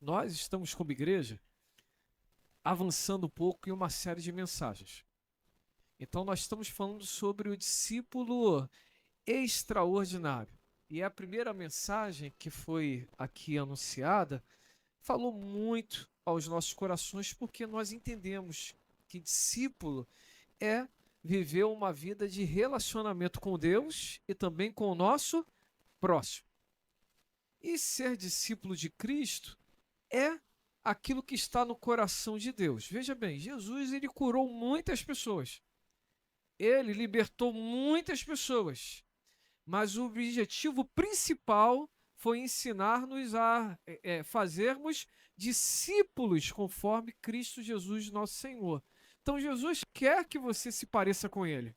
nós estamos como igreja avançando um pouco em uma série de mensagens. Então nós estamos falando sobre o discípulo extraordinário. E a primeira mensagem que foi aqui anunciada falou muito aos nossos corações porque nós entendemos que discípulo é viver uma vida de relacionamento com Deus e também com o nosso próximo. E ser discípulo de Cristo é aquilo que está no coração de Deus. Veja bem, Jesus ele curou muitas pessoas. Ele libertou muitas pessoas. Mas o objetivo principal foi ensinar-nos a fazermos discípulos conforme Cristo Jesus, nosso Senhor. Então Jesus quer que você se pareça com Ele.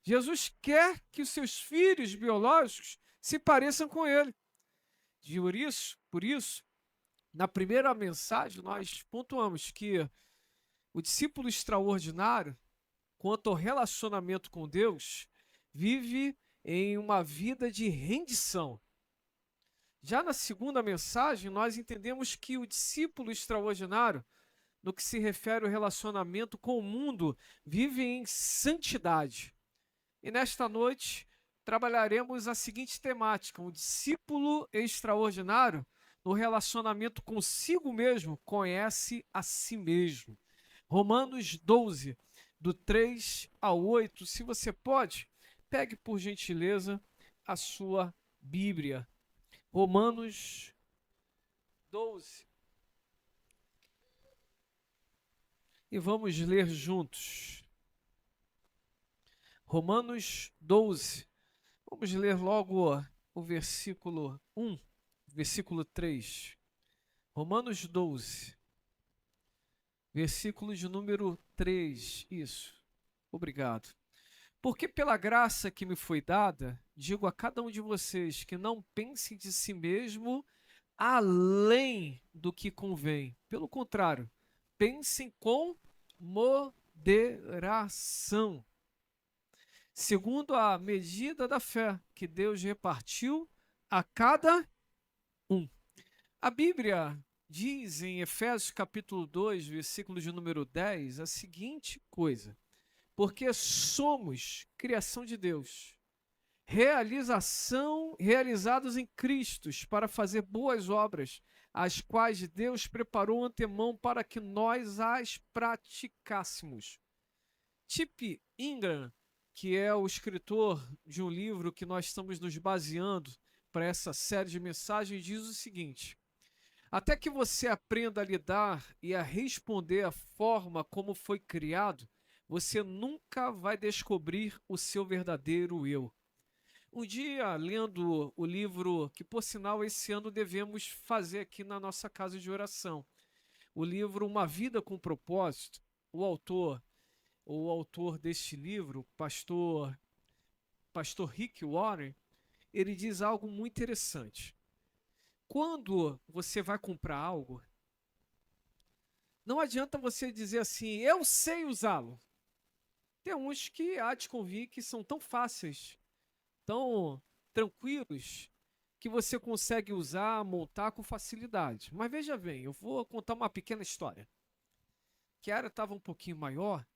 Jesus quer que os seus filhos biológicos se pareçam com Ele. Por isso, na primeira mensagem, nós pontuamos que o discípulo extraordinário, quanto ao relacionamento com Deus, vive em uma vida de rendição. Já na segunda mensagem, nós entendemos que o discípulo extraordinário, no que se refere ao relacionamento com o mundo, vive em santidade. E nesta noite, trabalharemos a seguinte temática: o discípulo extraordinário, no relacionamento consigo mesmo, conhece a si mesmo. Romanos 12, do 3 ao 8. Se você pode, pegue por gentileza a sua Bíblia. Romanos 12. E vamos ler juntos. Romanos 12. Vamos ler logo o versículo 1, versículo 3. Romanos 12, versículo de número 3. Isso. Obrigado. Porque pela graça que me foi dada, digo a cada um de vocês que não pense de si mesmo além do que convém. Pelo contrário, pensem com moderação, segundo a medida da fé que Deus repartiu a cada um. A Bíblia diz em Efésios capítulo 2, versículo de número 10, a seguinte coisa: porque somos criação de Deus, realizados em Cristo para fazer boas obras, as quais Deus preparou antemão para que nós as praticássemos. Tip Ingram, que é o escritor de um livro que nós estamos nos baseando para essa série de mensagens, diz o seguinte: até que você aprenda a lidar e a responder à forma como foi criado, você nunca vai descobrir o seu verdadeiro eu. Um dia, lendo o livro, que por sinal esse ano devemos fazer aqui na nossa casa de oração, o livro Uma Vida com Propósito, o autor deste livro, pastor Rick Warren, ele diz algo muito interessante. Quando você vai comprar algo, não adianta você dizer assim, eu sei usá-lo. Tem uns que há de convir que são tão fáceis, tão tranquilos, que você consegue usar, montar com facilidade. Mas veja bem, eu vou contar uma pequena história. Kiara estava um pouquinho maior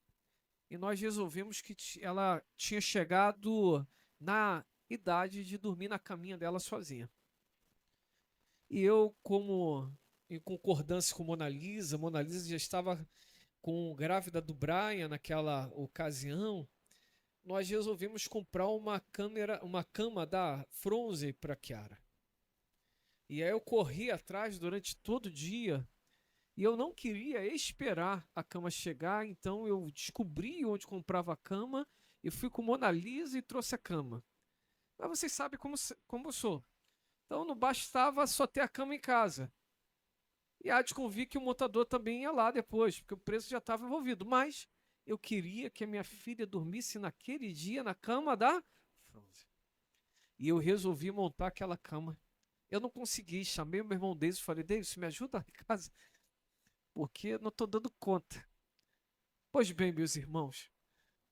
e nós resolvemos que ela tinha chegado na idade de dormir na caminha dela sozinha. E eu, como em concordância com Mona Lisa já estava grávida do Brian naquela ocasião, nós resolvemos comprar uma cama da Fronze para Kiara. E aí eu corri atrás durante todo o dia e eu não queria esperar a cama chegar, então eu descobri onde comprava a cama e fui com Mona Lisa e trouxe a cama. Mas vocês sabem como eu sou. Então não bastava só ter a cama em casa. E há de convir que o montador também ia lá depois, porque o preço já estava envolvido. Mas eu queria que a minha filha dormisse naquele dia na cama da Fronze. E eu resolvi montar aquela cama. Eu não consegui, chamei o meu irmão Deise e falei, Deise, me ajuda em casa, porque eu não estou dando conta. Pois bem, meus irmãos,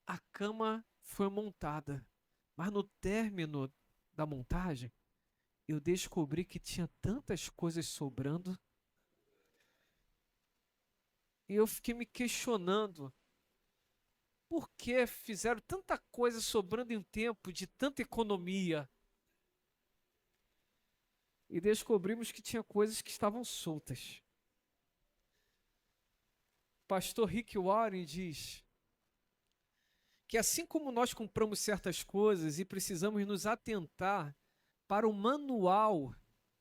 a cama foi montada, mas no término da montagem, eu descobri que tinha tantas coisas sobrando. E eu fiquei me questionando por que fizeram tanta coisa sobrando em tempo de tanta economia. E descobrimos que tinha coisas que estavam soltas. Pastor Rick Warren diz que assim como nós compramos certas coisas e precisamos nos atentar para o manual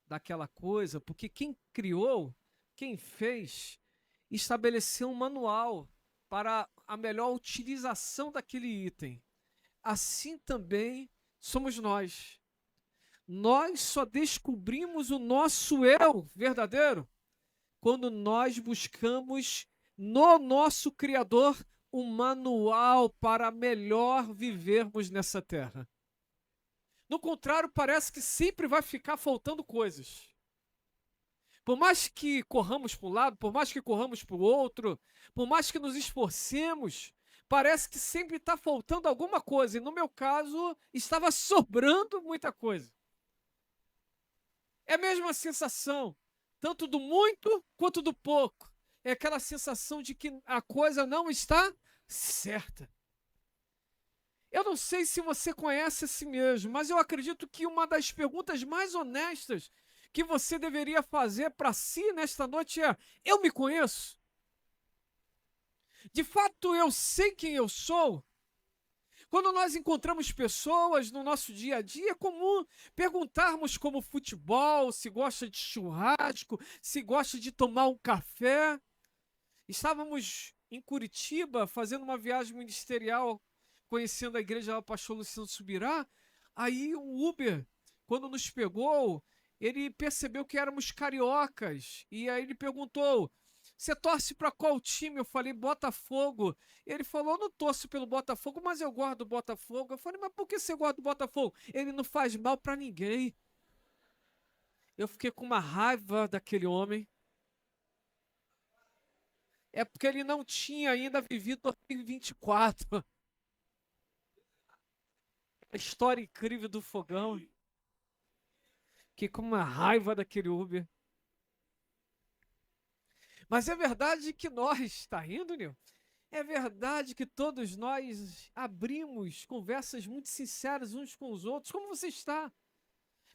daquela coisa, porque quem criou, quem fez, estabeleceu um manual para a melhor utilização daquele item. Assim também somos nós. Nós só descobrimos o nosso eu verdadeiro quando nós buscamos no nosso Criador um manual para melhor vivermos nessa terra. No contrário, parece que sempre vai ficar faltando coisas. Por mais que corramos para um lado, por mais que corramos para o outro, por mais que nos esforcemos, parece que sempre está faltando alguma coisa. E no meu caso, estava sobrando muita coisa. É a mesma sensação, tanto do muito quanto do pouco. É aquela sensação de que a coisa não está certa. Eu não sei se você conhece a si mesmo, mas eu acredito que uma das perguntas mais honestas que você deveria fazer para si nesta noite é: eu me conheço? De fato, eu sei quem eu sou? Quando nós encontramos pessoas no nosso dia a dia, é comum perguntarmos como futebol, se gosta de churrasco, se gosta de tomar um café. Estávamos em Curitiba fazendo uma viagem ministerial, conhecendo a igreja do pastor Luciano Subirá. Aí o Uber, quando nos pegou, ele percebeu que éramos cariocas. E aí ele perguntou: você torce para qual time? Eu falei: Botafogo. Ele falou: eu não torço pelo Botafogo, mas eu gosto do Botafogo. Eu falei: mas por que você gosta do Botafogo? Ele não faz mal para ninguém. Eu fiquei com uma raiva daquele homem. É porque ele não tinha ainda vivido 2024. A história incrível do fogão. Fiquei com uma raiva daquele Uber. Mas é verdade que nós, está rindo, Nil? É verdade que todos nós abrimos conversas muito sinceras uns com os outros. Como você está?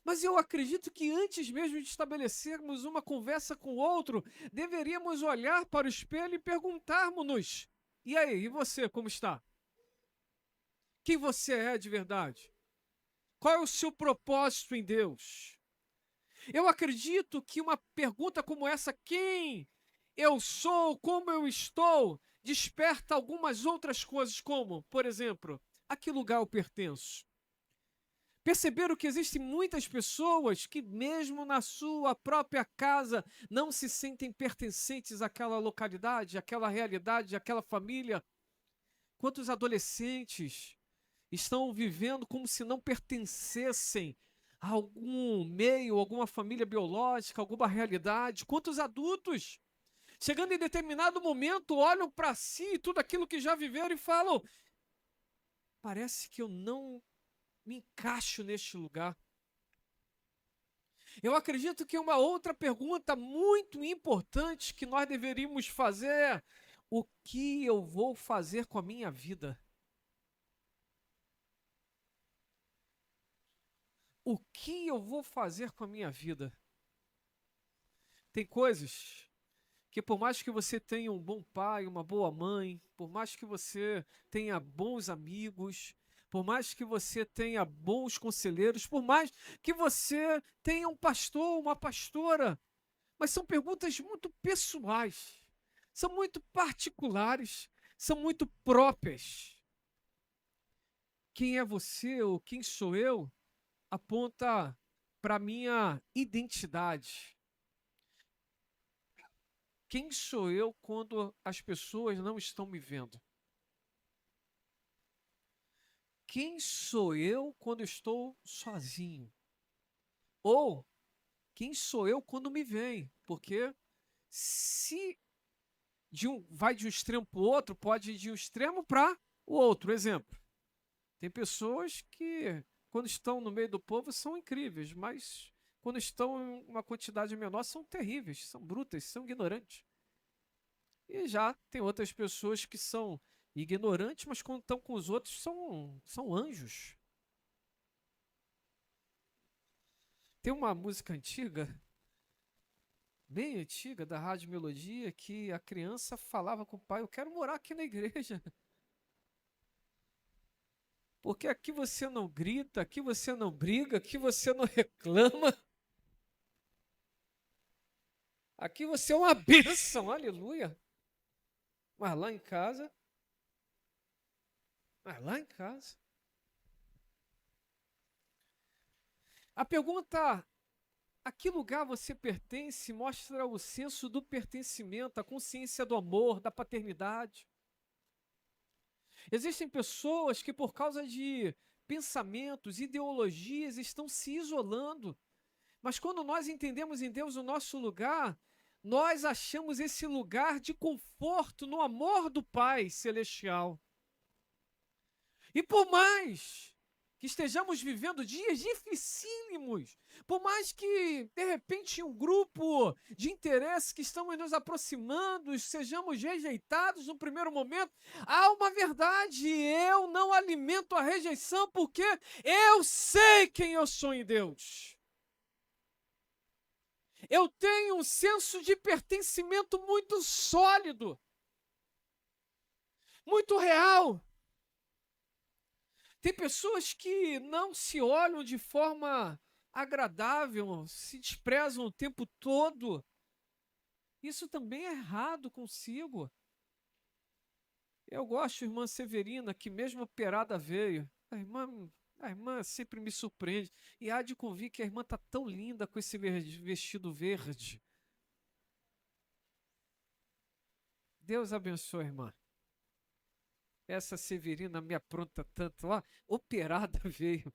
Mas eu acredito que antes mesmo de estabelecermos uma conversa com o outro, deveríamos olhar para o espelho e perguntarmos-nos: e aí, e você, como está? Quem você é de verdade? Qual é o seu propósito em Deus? Eu acredito que uma pergunta como essa, quem eu sou, como eu estou, desperta algumas outras coisas, como, por exemplo, a que lugar eu pertenço? Perceberam que existem muitas pessoas que, mesmo na sua própria casa, não se sentem pertencentes àquela localidade, àquela realidade, àquela família? Quantos adolescentes estão vivendo como se não pertencessem a algum meio, alguma família biológica, alguma realidade? Quantos adultos, chegando em determinado momento, olham para si e tudo aquilo que já viveram e falam: parece que eu não me encaixo neste lugar. Eu acredito que uma outra pergunta muito importante que nós deveríamos fazer é: o que eu vou fazer com a minha vida? O que eu vou fazer com a minha vida? Tem coisas que, por mais que você tenha um bom pai, uma boa mãe, por mais que você tenha bons amigos, por mais que você tenha bons conselheiros, por mais que você tenha um pastor, uma pastora, mas são perguntas muito pessoais, são muito particulares, são muito próprias. Quem é você ou quem sou eu aponta para a minha identidade. Quem sou eu quando as pessoas não estão me vendo? Quem sou eu quando estou sozinho? Ou quem sou eu quando me veem? Porque se vai de um extremo para o outro, pode ir de um extremo para o outro. Exemplo, tem pessoas que, quando estão no meio do povo, são incríveis, mas quando estão em uma quantidade menor, são terríveis, são brutas, são ignorantes. E já tem outras pessoas que são ignorantes, mas quando estão com os outros são anjos. Tem uma música antiga, bem antiga, da Rádio Melodia, que a criança falava com o pai: eu quero morar aqui na igreja. Porque aqui você não grita, aqui você não briga, aqui você não reclama. Aqui você é uma bênção, aleluia. Mas lá em casa, a pergunta: a que lugar você pertence mostra o senso do pertencimento, a consciência do amor, da paternidade. Existem pessoas que, por causa de pensamentos, ideologias, estão se isolando. Mas quando nós entendemos em Deus o nosso lugar, nós achamos esse lugar de conforto no amor do Pai Celestial. E por mais que estejamos vivendo dias dificílimos, por mais que, de repente, um grupo de interesse que estamos nos aproximando, sejamos rejeitados no primeiro momento, há uma verdade: eu não alimento a rejeição porque eu sei quem eu sou em Deus. Eu tenho um senso de pertencimento muito sólido, muito real. Tem pessoas que não se olham de forma agradável, se desprezam o tempo todo. Isso também é errado consigo. Eu gosto, irmã Severina, que mesmo operada veio. A irmã sempre me surpreende. E há de convir que a irmã está tão linda com esse vestido verde. Deus abençoe, irmã. Essa Severina me apronta tanto. Ó, operada veio.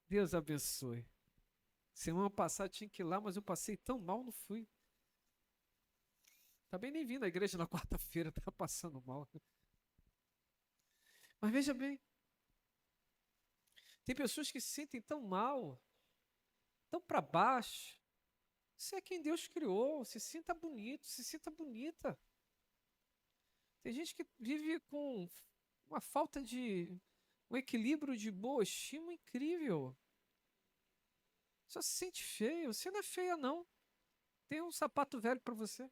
Deus abençoe. Semana passada tinha que ir lá, mas eu passei tão mal, não fui. Também nem vim na igreja na quarta-feira, estava passando mal. Mas veja bem, tem pessoas que se sentem tão mal, tão para baixo. Você é quem Deus criou, se sinta bonito, se sinta bonita. Tem gente que vive com uma falta de um equilíbrio de boa estima incrível. Só se sente feio. Você não é feia, não. Tem um sapato velho para você.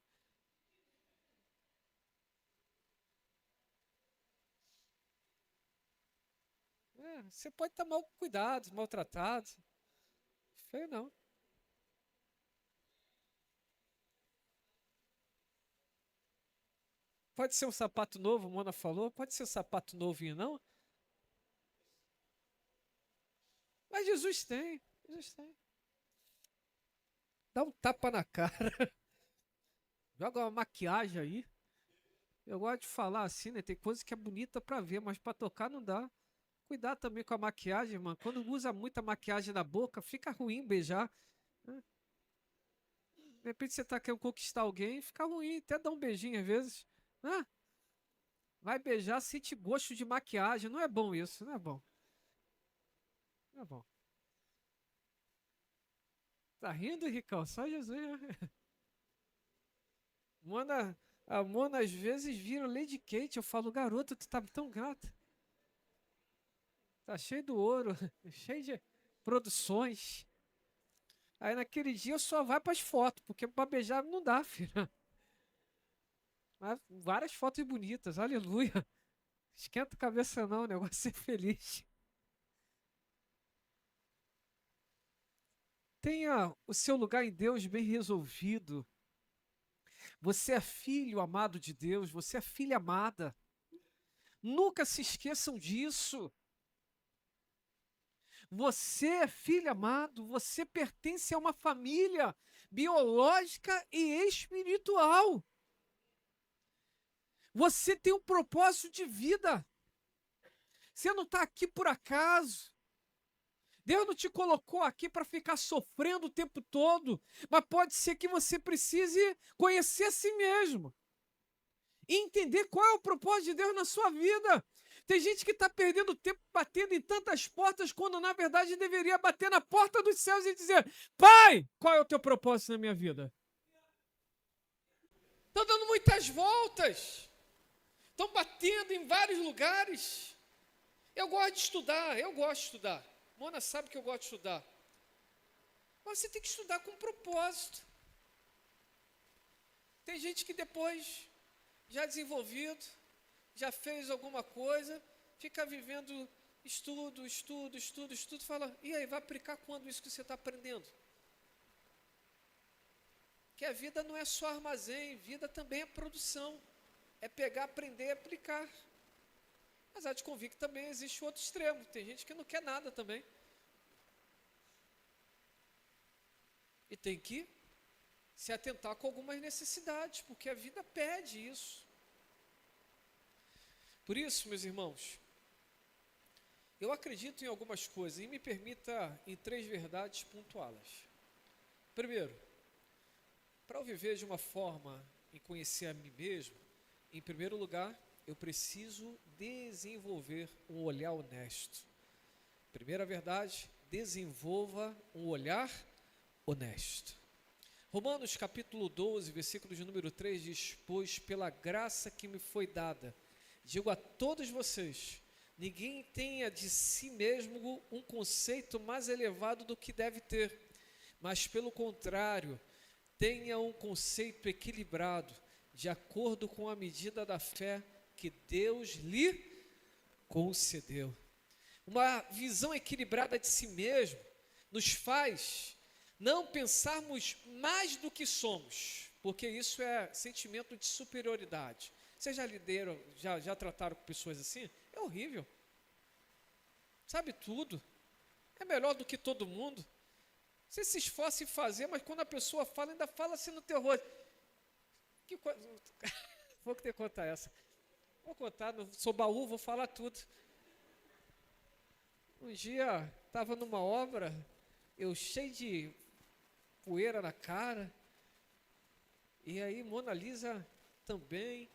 Você pode estar mal cuidado, maltratado. Feio não. Pode ser um sapato novo, a Mona falou. Pode ser um sapato novinho, não? Mas Jesus tem. Jesus tem. Dá um tapa na cara. Joga uma maquiagem aí. Eu gosto de falar assim, né? Tem coisa que é bonita pra ver, mas pra tocar não dá. Cuidar também com a maquiagem, mano. Quando usa muita maquiagem na boca, fica ruim beijar. Né? De repente você tá querendo conquistar alguém, fica ruim, até dar um beijinho às vezes. Né? Vai beijar, sente gosto de maquiagem. Não é bom isso, não é bom. Não é bom. Tá rindo, Ricão? Só Jesus, né? Mona, a Mona às vezes vira Lady Kate. Eu falo: garota, tu tá tão grata. Tá cheio do ouro, cheio de produções. Aí naquele dia só vai pras fotos, porque pra beijar não dá, filho. Mas várias fotos bonitas, aleluia. Esquenta a cabeça não, o negócio é ser feliz. Tenha o seu lugar em Deus bem resolvido. Você é filho amado de Deus, você é filha amada. Nunca se esqueçam disso. Você é filho amado, você pertence a uma família biológica e espiritual. Você tem um propósito de vida. Você não está aqui por acaso. Deus não te colocou aqui para ficar sofrendo o tempo todo, mas pode ser que você precise conhecer a si mesmo e entender qual é o propósito de Deus na sua vida. Tem gente que está perdendo tempo batendo em tantas portas, quando na verdade deveria bater na porta dos céus e dizer: Pai, qual é o teu propósito na minha vida? Estou dando muito muitas voltas, estão batendo em vários lugares. Eu gosto de estudar. Mona sabe que eu gosto de estudar. Mas você tem que estudar com propósito. Tem gente que depois, já desenvolvido, já fez alguma coisa, fica vivendo estudo, fala, e aí, vai aplicar quando isso que você está aprendendo? Que a vida não é só armazém, vida também é produção. É pegar, aprender e aplicar. Mas há de convir que também existe outro extremo. Tem gente que não quer nada também. E tem que se atentar com algumas necessidades, porque a vida pede isso. Por isso, meus irmãos, eu acredito em algumas coisas e me permita em 3 verdades pontuá-las. Primeiro, para eu viver de uma forma em conhecer a mim mesmo, em primeiro lugar, eu preciso desenvolver um olhar honesto. Primeira verdade, desenvolva um olhar honesto. Romanos capítulo 12, versículo de número 3 diz: pois pela graça que me foi dada, digo a todos vocês, ninguém tenha de si mesmo um conceito mais elevado do que deve ter, mas pelo contrário, tenha um conceito equilibrado, de acordo com a medida da fé que Deus lhe concedeu. Uma visão equilibrada de si mesmo nos faz não pensarmos mais do que somos, porque isso é sentimento de superioridade. Vocês já trataram com pessoas assim? É horrível. Sabe tudo. É melhor do que todo mundo. Você se esforça em fazer, mas quando a pessoa fala, ainda fala assim no teu rosto. Que coisa... Vou ter que contar essa. Vou contar, não sou baú, vou falar tudo. Um dia, estava numa obra, eu cheio de poeira na cara, e aí Mona Lisa também.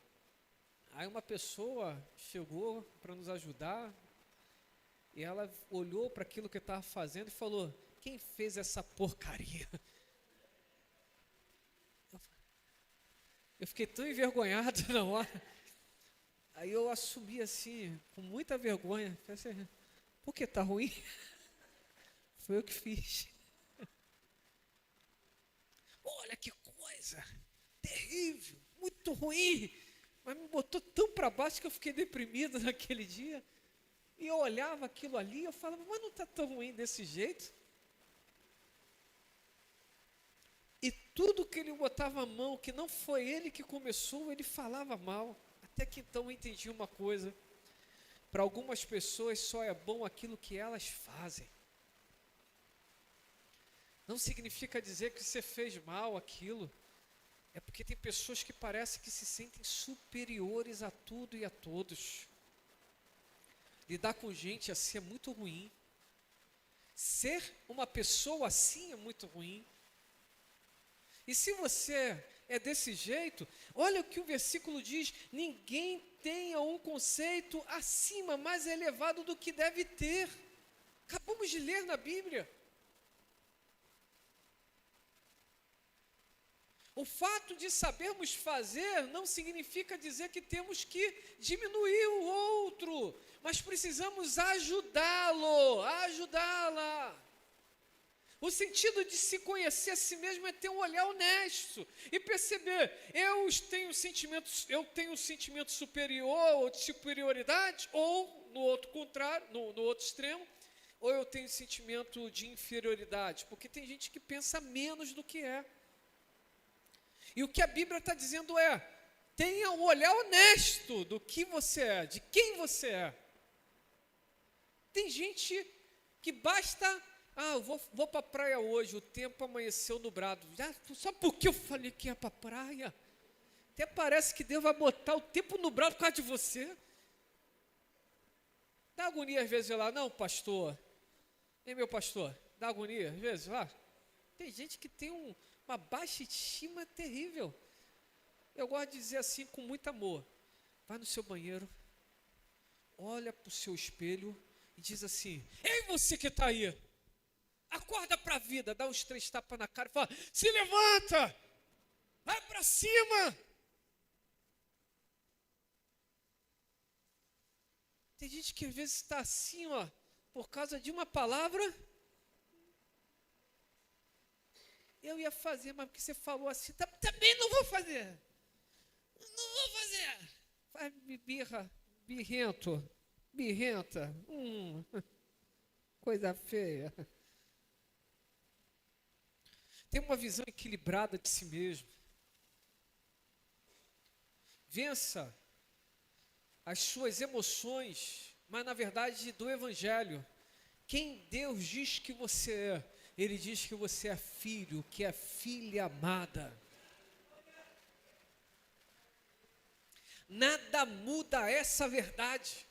Aí uma pessoa chegou para nos ajudar, e ela olhou para aquilo que eu estava fazendo e falou: quem fez essa porcaria? Eu fiquei tão envergonhado na hora. Aí eu assumi assim, com muita vergonha. Falei assim, por que está ruim? Foi eu que fiz. Olha que coisa terrível, muito ruim. Mas me botou tão para baixo que eu fiquei deprimido naquele dia. E eu olhava aquilo ali e eu falava, mas não está tão ruim desse jeito. E tudo que ele botava a mão, que não foi ele que começou, ele falava mal. Até que então eu entendi uma coisa. Para algumas pessoas só é bom aquilo que elas fazem. Não significa dizer que você fez mal aquilo. É porque tem pessoas que parecem que se sentem superiores a tudo e a todos. Lidar com gente assim é muito ruim. Ser uma pessoa assim é muito ruim. E se você é desse jeito, olha o que o versículo diz: ninguém tenha um conceito acima, mais elevado do que deve ter. Acabamos de ler na Bíblia. O fato de sabermos fazer não significa dizer que temos que diminuir o outro, mas precisamos ajudá-la. O sentido de se conhecer a si mesmo é ter um olhar honesto e perceber, eu tenho um sentimento superior ou de superioridade, ou no outro contrário, no outro extremo, ou eu tenho sentimento de inferioridade, porque tem gente que pensa menos do que é. E o que a Bíblia está dizendo é, tenha um olhar honesto do que você é, de quem você é. Tem gente que basta, eu vou para a praia hoje, o tempo amanheceu nublado. Só porque eu falei que ia para a praia, até parece que Deus vai botar o tempo nublado por causa de você. Dá agonia às vezes lá, não, pastor, meu pastor, dá agonia às vezes lá. Tem gente que tem uma baixa estima terrível. Eu gosto de dizer assim com muito amor: vai no seu banheiro, olha para o seu espelho e diz assim: ei, você que está aí, acorda para a vida, dá uns 3 tapas na cara e fala: se levanta, vai para cima. Tem gente que às vezes está assim, ó, por causa de uma palavra. Eu ia fazer, mas porque você falou assim, também não vou fazer. Não vou fazer. Faz birra, birrento, birrenta. Coisa feia. Tem uma visão equilibrada de si mesmo. Vença as suas emoções, mas na verdade do Evangelho. Quem Deus diz que você é? Ele diz que você é filho, que é filha amada. Nada muda essa verdade.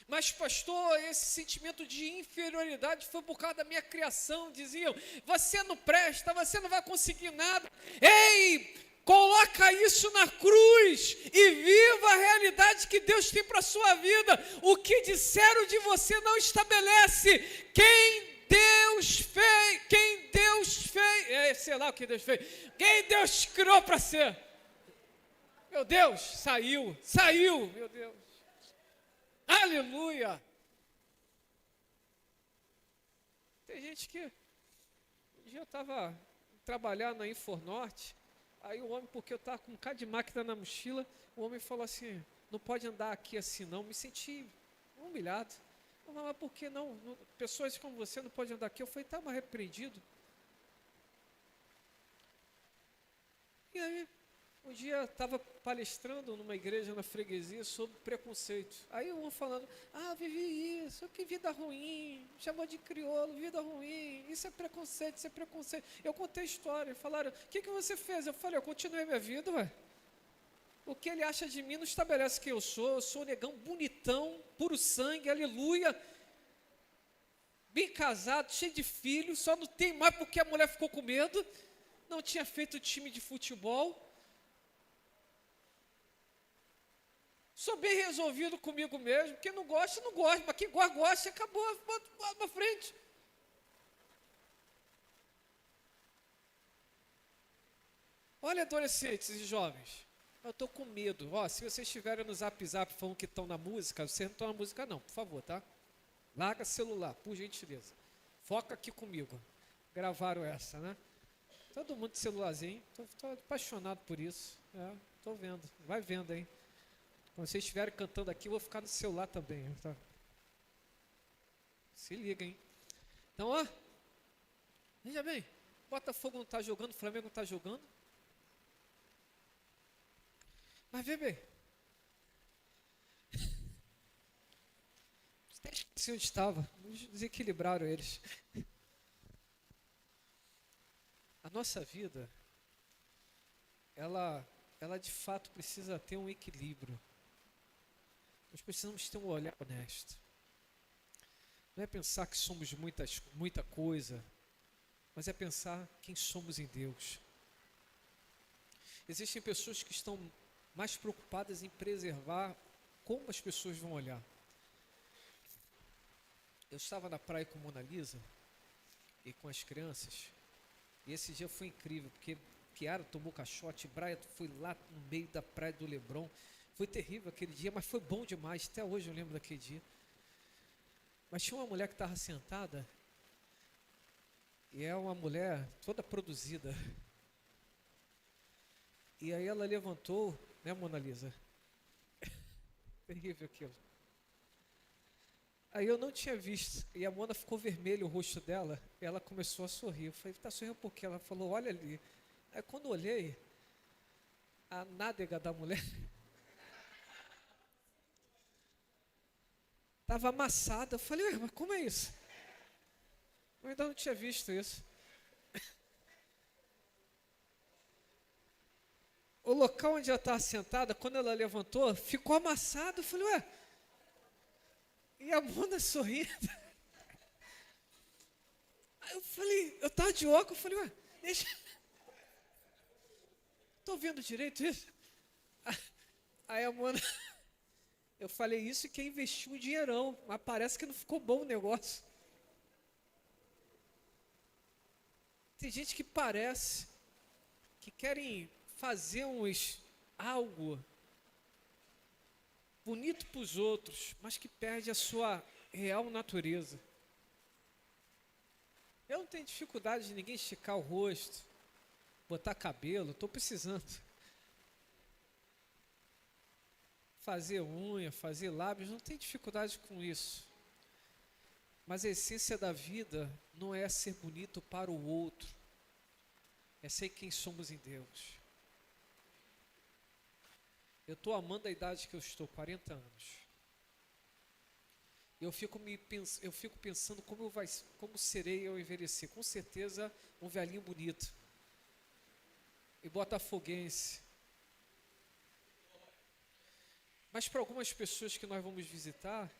Mas, pastor, esse sentimento de inferioridade foi por causa da minha criação. Diziam, você não presta, você não vai conseguir nada. Ei, coloca isso na cruz e viva a realidade que Deus tem para a sua vida. O que disseram de você não estabelece. Quem Deus fez, sei lá o que Deus fez. Quem Deus criou para ser. Meu Deus, saiu, meu Deus. Aleluia! Tem gente que um dia eu estava trabalhando na Infornorte, aí o homem, porque eu estava com um bocado de máquina na mochila, o homem falou assim, não pode andar aqui assim não, me senti humilhado. Eu falei, mas por que não? Pessoas como você não podem andar aqui. Eu falei, estava repreendido. E aí, um dia estava palestrando numa igreja na freguesia sobre preconceito. Aí um falando, vivi isso, que vida ruim, chamou de crioulo, vida ruim, isso é preconceito, isso é preconceito. Eu contei a história, falaram, o que você fez? Eu falei, eu continuei minha vida, ué. O que ele acha de mim não estabelece quem eu sou negão bonitão, puro sangue, aleluia. Bem casado, cheio de filhos, só não tem mais porque a mulher ficou com medo, não tinha feito time de futebol. Sou bem resolvido comigo mesmo. Quem não gosta, não gosta. Mas quem gosta, gosta. Acabou. Bota pra frente. Olha, adolescentes e jovens. Eu estou com medo. Se vocês estiverem no Zap falando que estão na música, vocês não estão na música não, por favor, tá? Larga celular, por gentileza. Foca aqui comigo. Gravaram essa, né? Todo mundo de celularzinho. Estou apaixonado por isso. Estou vendo. Vai vendo, hein? Quando vocês estiverem cantando aqui, eu vou ficar no celular também. Tá? Se liga, hein? Então, veja bem. Botafogo não está jogando, Flamengo não está jogando. Mas vê bem. Até esqueci onde estava. Desequilibraram eles. A nossa vida, ela de fato precisa ter um equilíbrio. Nós precisamos ter um olhar honesto. Não é pensar que somos muita coisa, mas é pensar quem somos em Deus. Existem pessoas que estão mais preocupadas em preservar como as pessoas vão olhar. Eu estava na praia com Mona Lisa e com as crianças, e esse dia foi incrível, porque Kiara tomou caixote, Brian foi lá no meio da praia do Leblon. Foi terrível aquele dia, mas foi bom demais. Até hoje eu lembro daquele dia. Mas tinha uma mulher que estava sentada, e é uma mulher toda produzida. E aí ela levantou, né, Mona Lisa? Terrível aquilo. Aí eu não tinha visto, e a Mona ficou vermelho o rosto dela, e ela começou a sorrir. Eu falei, tá sorrindo por quê? Ela falou, olha ali. Aí quando eu olhei, a nádega da mulher estava amassada. Eu falei, mas como é isso? Eu ainda não tinha visto isso. O local onde ela estava sentada, quando ela levantou, ficou amassado. Eu falei, e a Mona sorrindo. Aí eu falei, eu estava de óculos, eu falei, deixa. Estou vendo direito isso? Aí a Mona, eu falei isso que investiu um dinheirão, mas parece que não ficou bom o negócio. Tem gente que parece que querem fazer algo bonito para os outros, mas que perde a sua real natureza. Eu não tenho dificuldade de ninguém esticar o rosto, botar cabelo, estou precisando. Fazer unha, fazer lábios, não tenho dificuldade com isso. Mas a essência da vida não é ser bonito para o outro, é ser quem somos em Deus. Eu estou amando a idade que eu estou, 40 anos. Eu fico pensando como serei ao envelhecer. Com certeza, um velhinho bonito. E botafoguense. Mas para algumas pessoas que nós vamos visitar,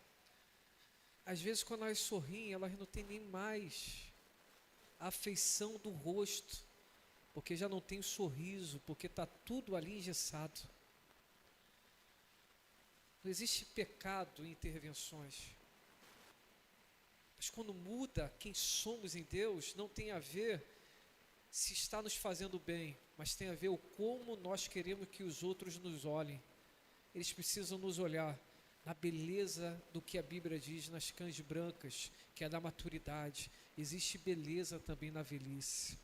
às vezes quando elas sorriem, elas não têm nem mais a afeição do rosto, porque já não tem o sorriso, porque está tudo ali engessado. Não existe pecado em intervenções. Mas quando muda quem somos em Deus, não tem a ver se está nos fazendo bem, mas tem a ver o como nós queremos que os outros nos olhem. Eles precisam nos olhar na beleza do que a Bíblia diz nas cães brancas, que é da maturidade. Existe beleza também na velhice.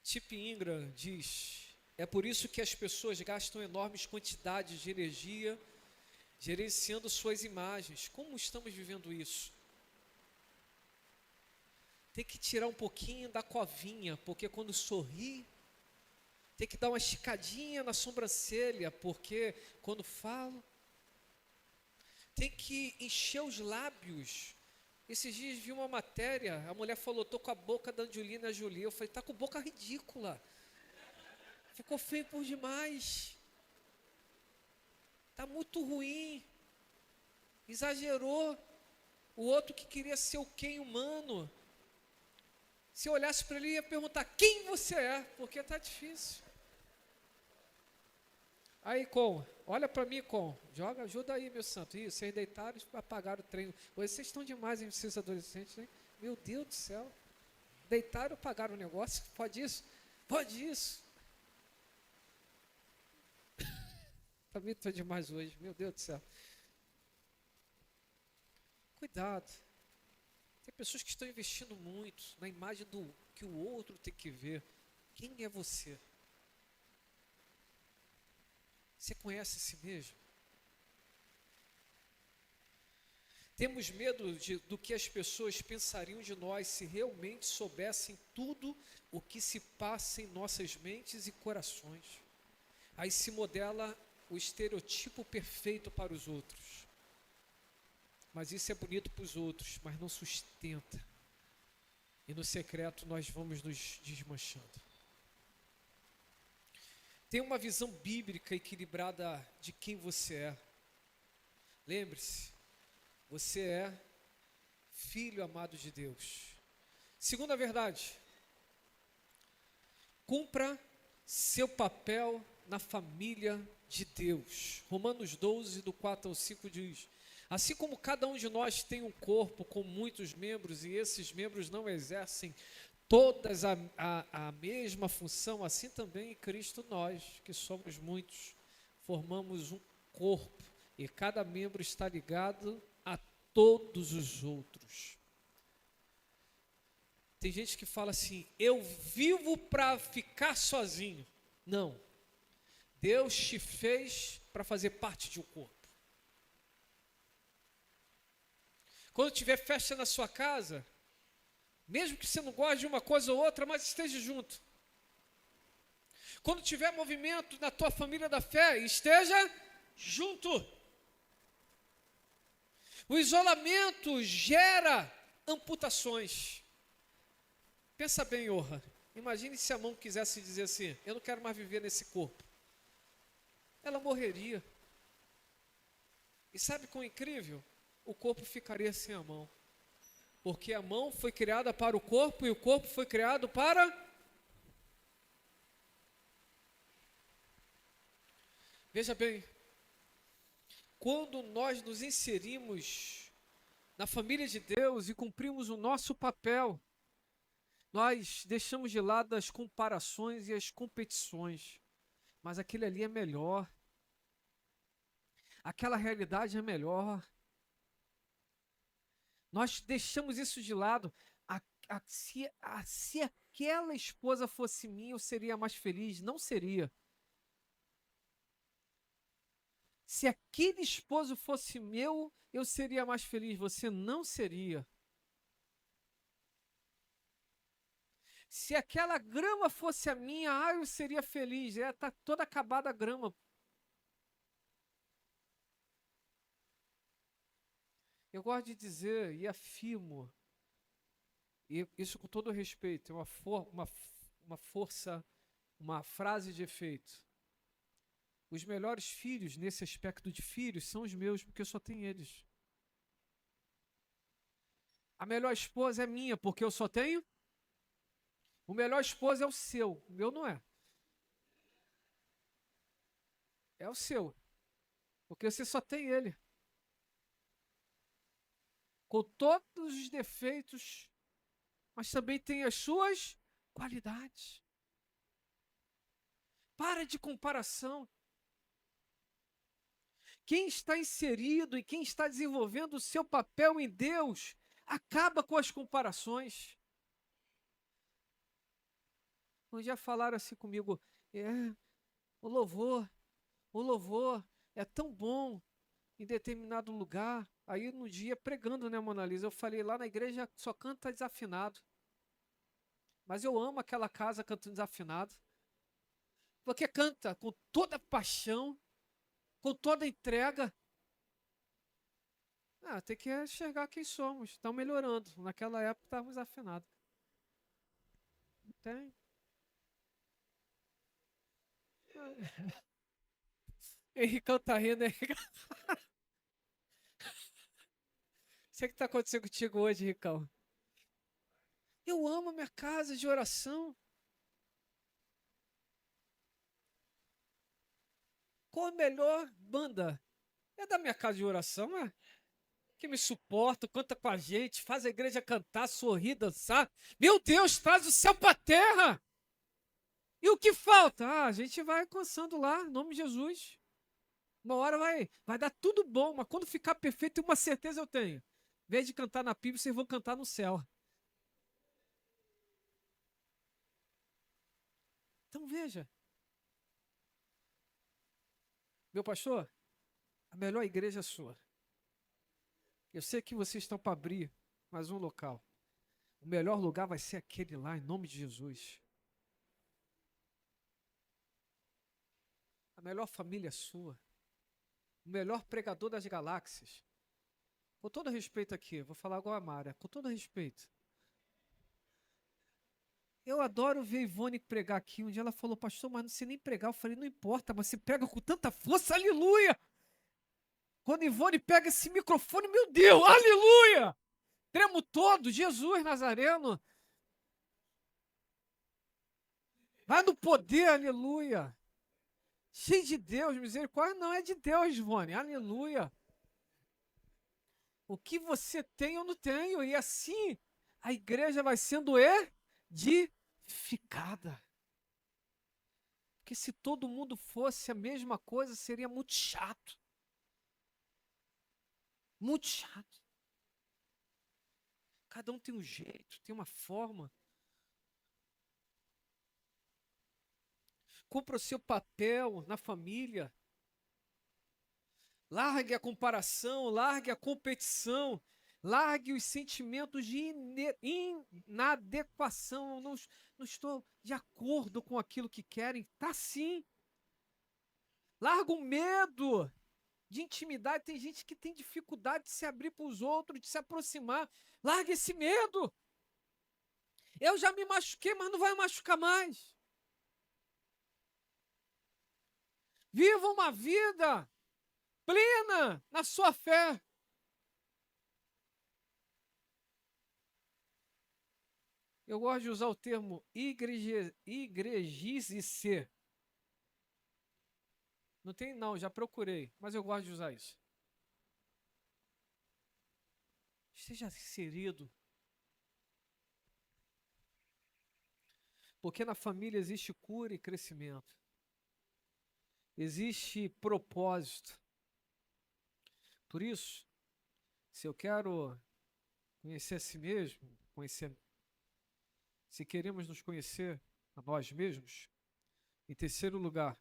Tip Ingram diz: é por isso que as pessoas gastam enormes quantidades de energia gerenciando suas imagens. Como estamos vivendo isso? Tem que tirar um pouquinho da covinha, porque quando sorri, tem que dar uma esticadinha na sobrancelha, porque quando falo, tem que encher os lábios. Esses dias vi uma matéria, a mulher falou, estou com a boca da Angelina Jolie. Eu falei, está com boca ridícula. Ficou feio por demais. Está muito ruim. Exagerou. O outro que queria ser o quem humano. Se eu olhasse para ele, ia perguntar, quem você é? Porque está difícil. Aí, olha para mim, ajuda aí, meu santo. Ih, vocês deitaram e apagaram o treino. Hoje vocês estão demais, hein, vocês adolescentes, né? Meu Deus do céu. Deitaram e apagaram o negócio? Pode isso? Pode isso. Para mim estou demais hoje, meu Deus do céu. Cuidado. Tem pessoas que estão investindo muito na imagem do que o outro tem que ver. Quem é você? Você conhece a si mesmo? Temos medo do que as pessoas pensariam de nós se realmente soubessem tudo o que se passa em nossas mentes e corações. Aí se modela o estereotipo perfeito para os outros. Mas isso é bonito para os outros, mas não sustenta. E no secreto nós vamos nos desmanchando. Tem uma visão bíblica equilibrada de quem você é. Lembre-se, você é filho amado de Deus. Segunda verdade, cumpra seu papel na família de Deus. Romanos 12, do 4 ao 5 diz: assim como cada um de nós tem um corpo com muitos membros e esses membros não exercem todas a mesma função, assim também em Cristo nós, que somos muitos, formamos um corpo e cada membro está ligado a todos os outros. Tem gente que fala assim, eu vivo para ficar sozinho. Não. Deus te fez para fazer parte de um corpo. Quando tiver festa na sua casa, mesmo que você não goste de uma coisa ou outra, mas esteja junto. Quando tiver movimento na tua família da fé, esteja junto. O isolamento gera amputações. Pensa bem, Orra. Imagine se a mão quisesse dizer assim, eu não quero mais viver nesse corpo. Ela morreria. E sabe quão incrível? O corpo ficaria sem a mão. Porque a mão foi criada para o corpo e o corpo foi criado para... Veja bem, quando nós nos inserimos na família de Deus e cumprimos o nosso papel, Nós deixamos de lado as comparações e as competições, mas aquele ali é melhor, aquela realidade é melhor. Nós deixamos isso de lado. Se aquela esposa fosse minha, eu seria mais feliz. Não seria. Se aquele esposo fosse meu, eu seria mais feliz. Você não seria. Se aquela grama fosse a minha, eu seria feliz. Tá toda acabada a grama. Eu gosto de dizer e afirmo, e isso com todo respeito, é uma força, uma frase de efeito. Os melhores filhos, nesse aspecto de filhos, são os meus, porque eu só tenho eles. A melhor esposa é minha, porque eu só tenho. O melhor esposo é o seu, o meu não é. É o seu, porque você só tem ele. Com todos os defeitos, mas também tem as suas qualidades. Para de comparação. Quem está inserido e quem está desenvolvendo o seu papel em Deus, acaba com as comparações. Um dia falaram assim comigo, o louvor, o louvor é tão bom em determinado lugar. Aí no dia pregando, né, Mona Lisa, eu falei, lá na igreja só canta desafinado. Mas eu amo aquela casa cantando desafinado. Porque canta com toda paixão, com toda entrega. Tem que enxergar quem somos. Estão melhorando. Naquela época estávamos afinados. Tem. Henricão tá rindo, Henricão. Sei o que está acontecendo contigo hoje, Henricão. Eu amo a minha casa de oração. Qual a melhor banda? É da minha casa de oração, é? Que me suporta, canta com a gente, faz a igreja cantar, sorrir, dançar. Meu Deus, traz o céu para a terra. E o que falta? A gente vai alcançando lá, em nome de Jesus. Uma hora vai dar tudo bom, mas quando ficar perfeito, uma certeza eu tenho. Em vez de cantar na Bíblia, vocês vão cantar no céu. Então veja, meu pastor, a melhor igreja é a sua. Eu sei que vocês estão para abrir mais um local. O melhor lugar vai ser aquele lá, em nome de Jesus. A melhor família é sua. O melhor pregador das galáxias. Com todo respeito aqui, vou falar igual a Mara, com todo respeito. Eu adoro ver Ivone pregar aqui. Um dia ela falou, pastor, mas não sei nem pregar. Eu falei, não importa, mas você prega com tanta força, aleluia! Quando Ivone pega esse microfone, meu Deus, aleluia! Tremo todo, Jesus Nazareno. Vai no poder, aleluia. Cheio de Deus, misericórdia não é de Deus, Ivone, aleluia. O que você tem, eu não tenho. E assim, a igreja vai sendo edificada. Porque se todo mundo fosse a mesma coisa, seria muito chato. Muito chato. Cada um tem um jeito, tem uma forma. Cumpra o seu papel na família. Largue a comparação, largue a competição, largue os sentimentos de inadequação. Eu não estou de acordo com aquilo que querem. Tá sim. Larga o medo de intimidade. Tem gente que tem dificuldade de se abrir para os outros, de se aproximar. Larga esse medo. Eu já me machuquei, mas não vai machucar mais. Viva uma vida plena na sua fé. Eu gosto de usar o termo igrejice. Não tem não, já procurei, mas eu gosto de usar isso. Esteja inserido. Porque na família existe cura e crescimento. Existe propósito. Por isso, se eu quero conhecer a si mesmo, se queremos nos conhecer a nós mesmos, em terceiro lugar,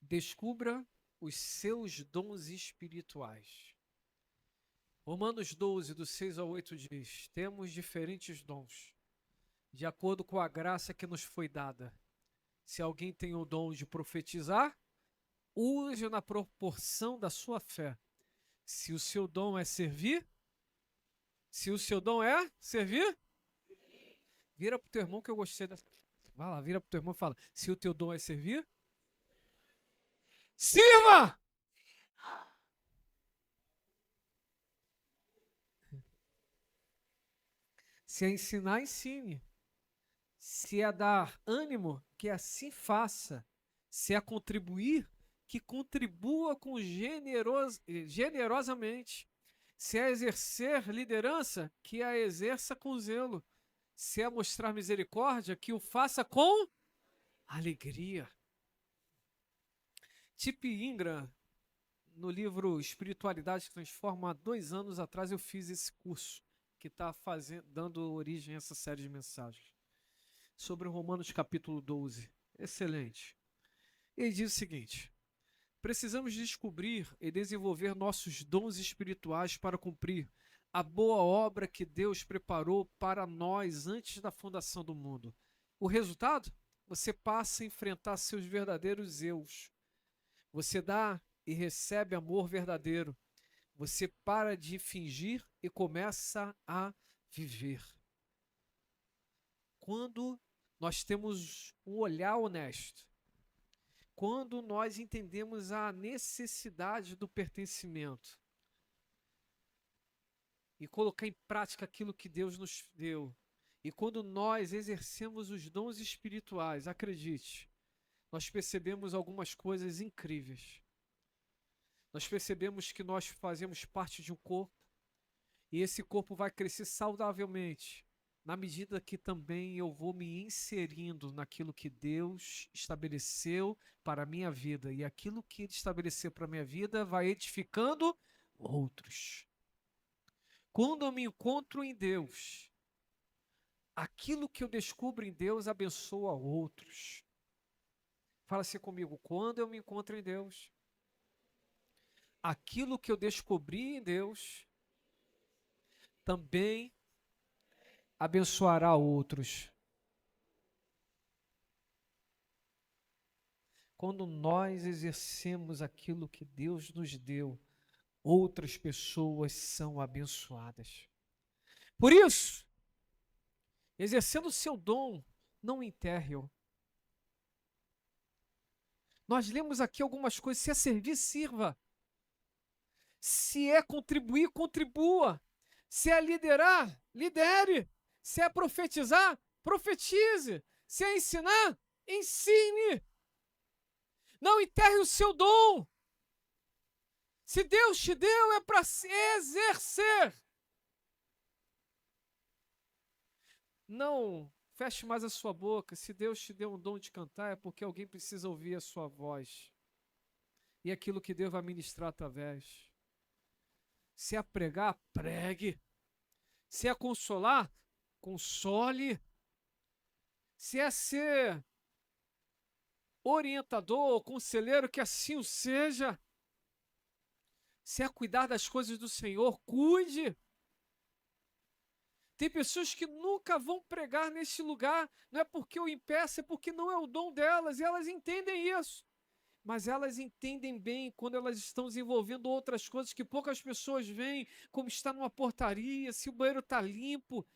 descubra os seus dons espirituais. Romanos 12, do 6 ao 8 diz: temos diferentes dons, de acordo com a graça que nos foi dada. Se alguém tem o dom de profetizar, use na proporção da sua fé. Se o seu dom é servir, vira pro teu irmão que eu gostei dessa. Vai lá, vira pro teu irmão e fala: se o teu dom é servir, sirva! Se é ensinar, ensine. Se é dar ânimo, que assim faça. Se é contribuir, que contribua com generosamente. Se é exercer liderança, que a exerça com zelo. Se é mostrar misericórdia, que o faça com alegria. Tip Ingram, no livro Espiritualidade que Transforma, há 2 anos atrás eu fiz esse curso que está dando origem a essa série de mensagens sobre Romanos capítulo 12. Excelente. Ele diz o seguinte: precisamos descobrir e desenvolver nossos dons espirituais para cumprir a boa obra que Deus preparou para nós antes da fundação do mundo. O resultado? Você passa a enfrentar seus verdadeiros eus. Você dá e recebe amor verdadeiro. Você para de fingir e começa a viver. Quando nós temos um olhar honesto, quando nós entendemos a necessidade do pertencimento e colocar em prática aquilo que Deus nos deu, e quando nós exercemos os dons espirituais, acredite, nós percebemos algumas coisas incríveis. Nós percebemos que nós fazemos parte de um corpo e esse corpo vai crescer saudavelmente na medida que também eu vou me inserindo naquilo que Deus estabeleceu para a minha vida. E aquilo que Ele estabeleceu para a minha vida vai edificando outros. Quando eu me encontro em Deus, aquilo que eu descubro em Deus abençoa outros. Fala assim comigo: quando eu me encontro em Deus, aquilo que eu descobri em Deus também abençoará outros. Quando nós exercemos aquilo que Deus nos deu, outras pessoas são abençoadas. Por isso, exercendo o seu dom, não enterre-o. Nós lemos aqui algumas coisas: se é servir, sirva. Se é contribuir, contribua. Se é liderar, lidere. Se é profetizar, profetize. Se é ensinar, ensine. Não enterre o seu dom. Se Deus te deu, é para se exercer. Não feche mais a sua boca. Se Deus te deu um dom de cantar, é porque alguém precisa ouvir a sua voz. E aquilo que Deus vai ministrar através. Se é pregar, pregue. Se é consolar, console. Se é ser orientador, conselheiro, que assim o seja. Se é cuidar das coisas do Senhor, cuide. Tem pessoas que nunca vão pregar neste lugar, não é porque eu impeço, é porque não é o dom delas, e elas entendem isso. Mas elas entendem bem quando elas estão desenvolvendo outras coisas que poucas pessoas veem, como está numa portaria, se o banheiro está limpo.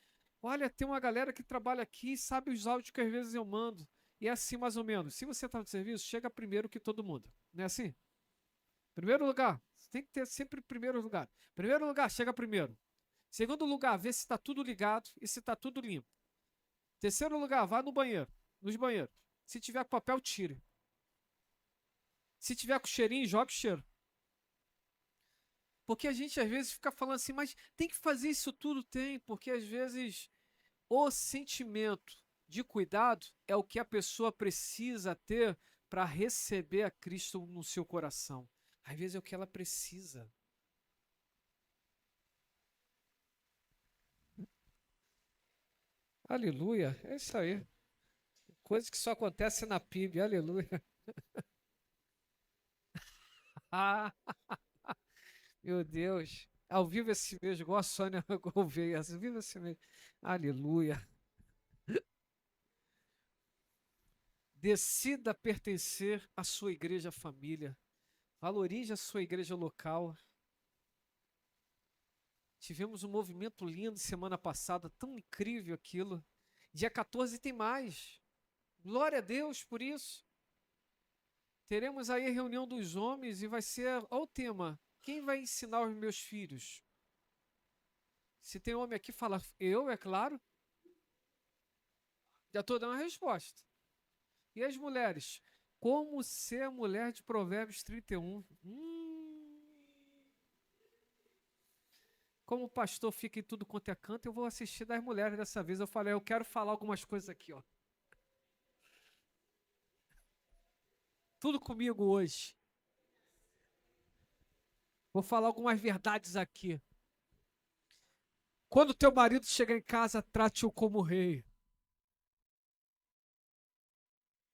Olha, tem uma galera que trabalha aqui e sabe os áudios que às vezes eu mando. E é assim mais ou menos. Se você está no serviço, chega primeiro que todo mundo. Não é assim? Primeiro lugar, você tem que ter sempre primeiro lugar. Primeiro lugar, chega primeiro. Segundo lugar, vê se está tudo ligado e se está tudo limpo. Terceiro lugar, vá no banheiro, nos banheiros. Se tiver com papel, tire. Se tiver com cheirinho, joga o cheiro. Porque a gente às vezes fica falando assim, mas tem que fazer isso tudo? Tem, porque às vezes o sentimento de cuidado é o que a pessoa precisa ter para receber a Cristo no seu coração. Às vezes é o que ela precisa. Aleluia, é isso aí. Coisa que só acontece na PIB, aleluia. Ah, meu Deus. Ao vivo esse mesmo, igual a Sônia Gouveia, ao vivo esse mesmo. Aleluia. Decida pertencer à sua igreja família. Valorize a sua igreja local. Tivemos um movimento lindo semana passada, tão incrível aquilo. Dia 14 tem mais. Glória a Deus por isso. Teremos aí a reunião dos homens e vai ser, olha o tema, quem vai ensinar os meus filhos? Se tem homem aqui, fala eu, é claro. Já estou dando a resposta. E as mulheres? Como ser mulher de Provérbios 31? Como o pastor fica em tudo quanto é canto, eu vou assistir das mulheres dessa vez. Eu falei, eu quero falar algumas coisas aqui, ó. Tudo comigo hoje. Vou falar algumas verdades aqui. Quando teu marido chegar em casa, trate-o como rei.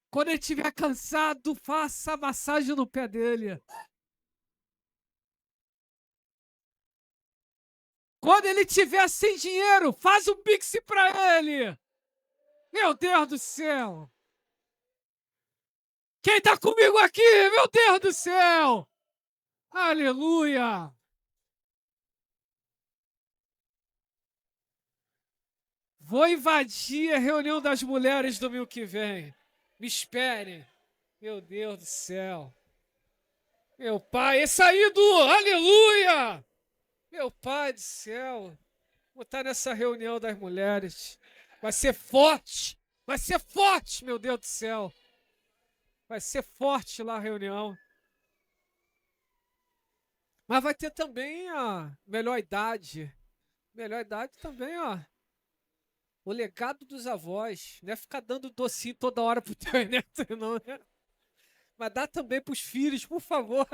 Quando ele estiver cansado, faça massagem no pé dele. Quando ele estiver sem dinheiro, faz um pix para ele. Meu Deus do céu. Quem está comigo aqui? Meu Deus do céu. Aleluia. Vou invadir a reunião das mulheres domingo que vem. Me esperem. Meu Deus do céu. Meu pai, é saído. Aleluia. Meu pai do céu. Vou estar nessa reunião das mulheres. Vai ser forte. Vai ser forte, meu Deus do céu. Vai ser forte lá a reunião. Mas vai ter também a melhor idade. Melhor idade também, ó. O legado dos avós. Não é ficar dando docinho toda hora pro teu neto, não, né? Mas dá também pros filhos, por favor.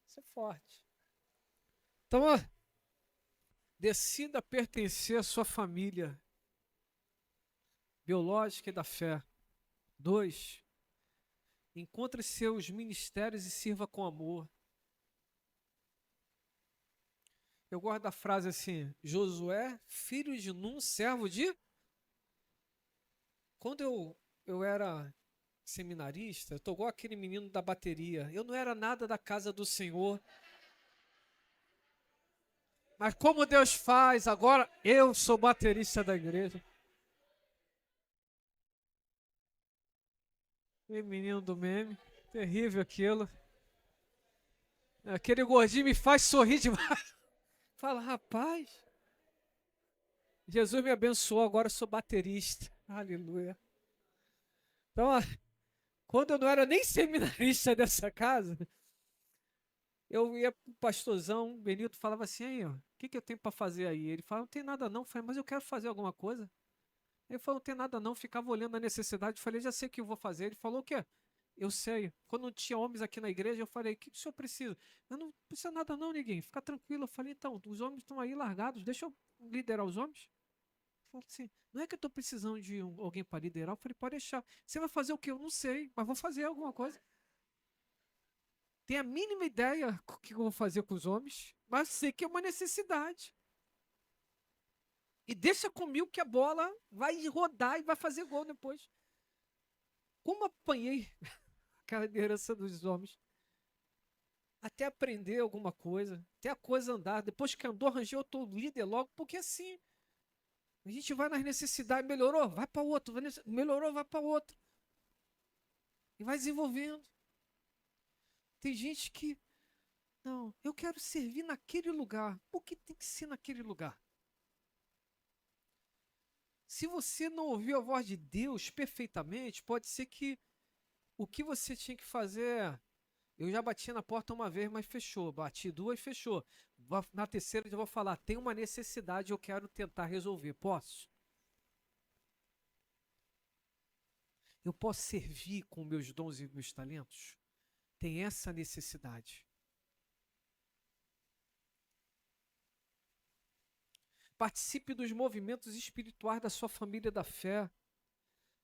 Isso é forte. Então, ó, decida pertencer à sua família biológica e da fé. 2. Encontre seus ministérios e sirva com amor. Eu gosto da frase assim, Josué, filho de Num, servo de... Quando eu era seminarista, eu tô igual aquele menino da bateria. Eu não era nada da casa do Senhor. Mas como Deus faz, agora eu sou baterista da igreja. E menino do meme, terrível aquilo. Aquele gordinho me faz sorrir demais. Fala, rapaz, Jesus me abençoou, agora eu sou baterista. Aleluia. Então, ó, quando eu não era nem seminarista dessa casa, eu ia pro pastorzão, o Benito falava assim, aí, ó, o que eu tenho para fazer aí? Ele falava, não tem nada não. Eu falei, mas eu quero fazer alguma coisa. Ele falou, não tem nada não. Ficava olhando a necessidade. Eu falei, já sei o que eu vou fazer. Ele falou, o quê? Eu sei. Quando não tinha homens aqui na igreja, eu falei, o que o senhor precisa? Eu não precisa nada não, ninguém. Fica tranquilo. Eu falei, então, os homens estão aí largados. Deixa eu liderar os homens. Ele falou assim, não é que eu estou precisando de alguém para liderar. Eu falei, pode deixar. Você vai fazer o quê? Eu não sei, mas vou fazer alguma coisa. Tem a mínima ideia o que eu vou fazer com os homens, mas sei que é uma necessidade. E deixa comigo que a bola vai rodar e vai fazer gol depois. Como apanhei aquela liderança dos homens. Até aprender alguma coisa, até a coisa andar. Depois que andou, arranjei outro líder logo, porque assim, a gente vai nas necessidades, melhorou, vai para outro, melhorou, vai para outro. E vai desenvolvendo. Tem gente que, não, eu quero servir naquele lugar. Por que tem que ser naquele lugar? Se você não ouviu a voz de Deus perfeitamente, pode ser que o que você tinha que fazer é, eu já bati na porta uma vez, mas fechou. Bati duas, fechou. Na terceira eu vou falar, tem uma necessidade, eu quero tentar resolver. Posso? Eu posso servir com meus dons e meus talentos? Tem essa necessidade. Participe dos movimentos espirituais da sua família da fé,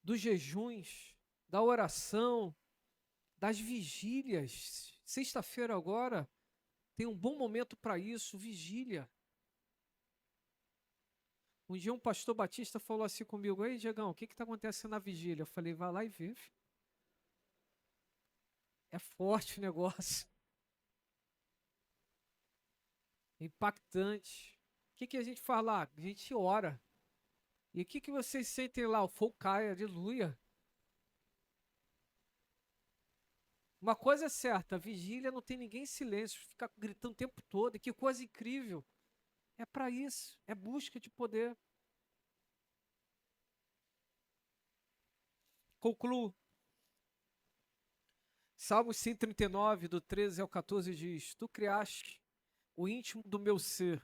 dos jejuns, da oração, das vigílias. Sexta-feira agora tem um bom momento para isso, vigília. Um dia um pastor batista falou assim comigo: "Ei, Diegão, o que está acontecendo na vigília?" Eu falei: "Vai lá e vê, filho. É forte o negócio, é impactante. O que a gente faz lá? A gente ora. E o que vocês sentem lá? O fogo cai, aleluia." Uma coisa é certa, a vigília não tem ninguém em silêncio, ficar gritando o tempo todo, e que coisa incrível. É para isso, é busca de poder. Concluo. Salmos 139, do 13 ao 14 diz: Tu criaste o íntimo do meu ser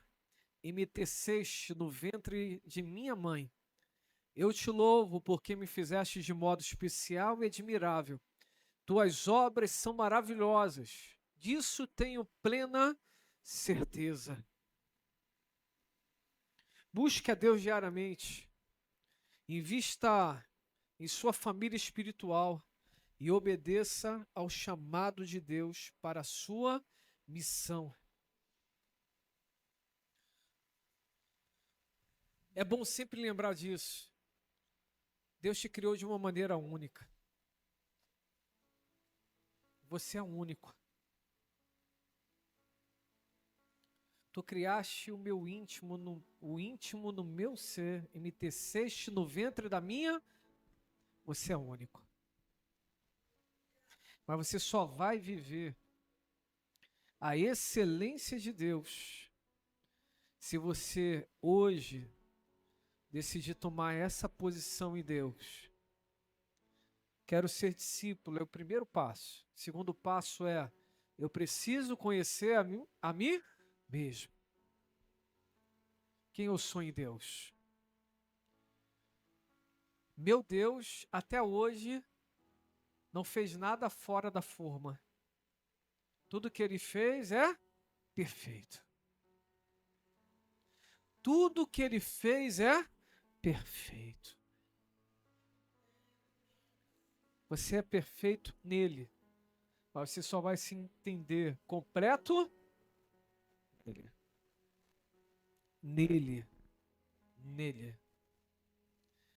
e me teceste no ventre de minha mãe. Eu te louvo porque me fizeste de modo especial e admirável. Tuas obras são maravilhosas. Disso tenho plena certeza. Busque a Deus diariamente. Invista em sua família espiritual e obedeça ao chamado de Deus para a sua missão. É bom sempre lembrar disso. Deus te criou de uma maneira única. Você é único. Tu criaste o meu íntimo, o íntimo no meu ser e me teceste no ventre da minha. Você é único. Mas você só vai viver a excelência de Deus se você hoje decidir tomar essa posição em Deus. Quero ser discípulo, é o primeiro passo. O segundo passo é: eu preciso conhecer a mim mesmo. Quem eu sou em Deus? Meu Deus, até hoje, não fez nada fora da forma. Tudo que ele fez é perfeito. Tudo que ele fez é perfeito. Você é perfeito nele. Mas você só vai se entender completo nele. Nele.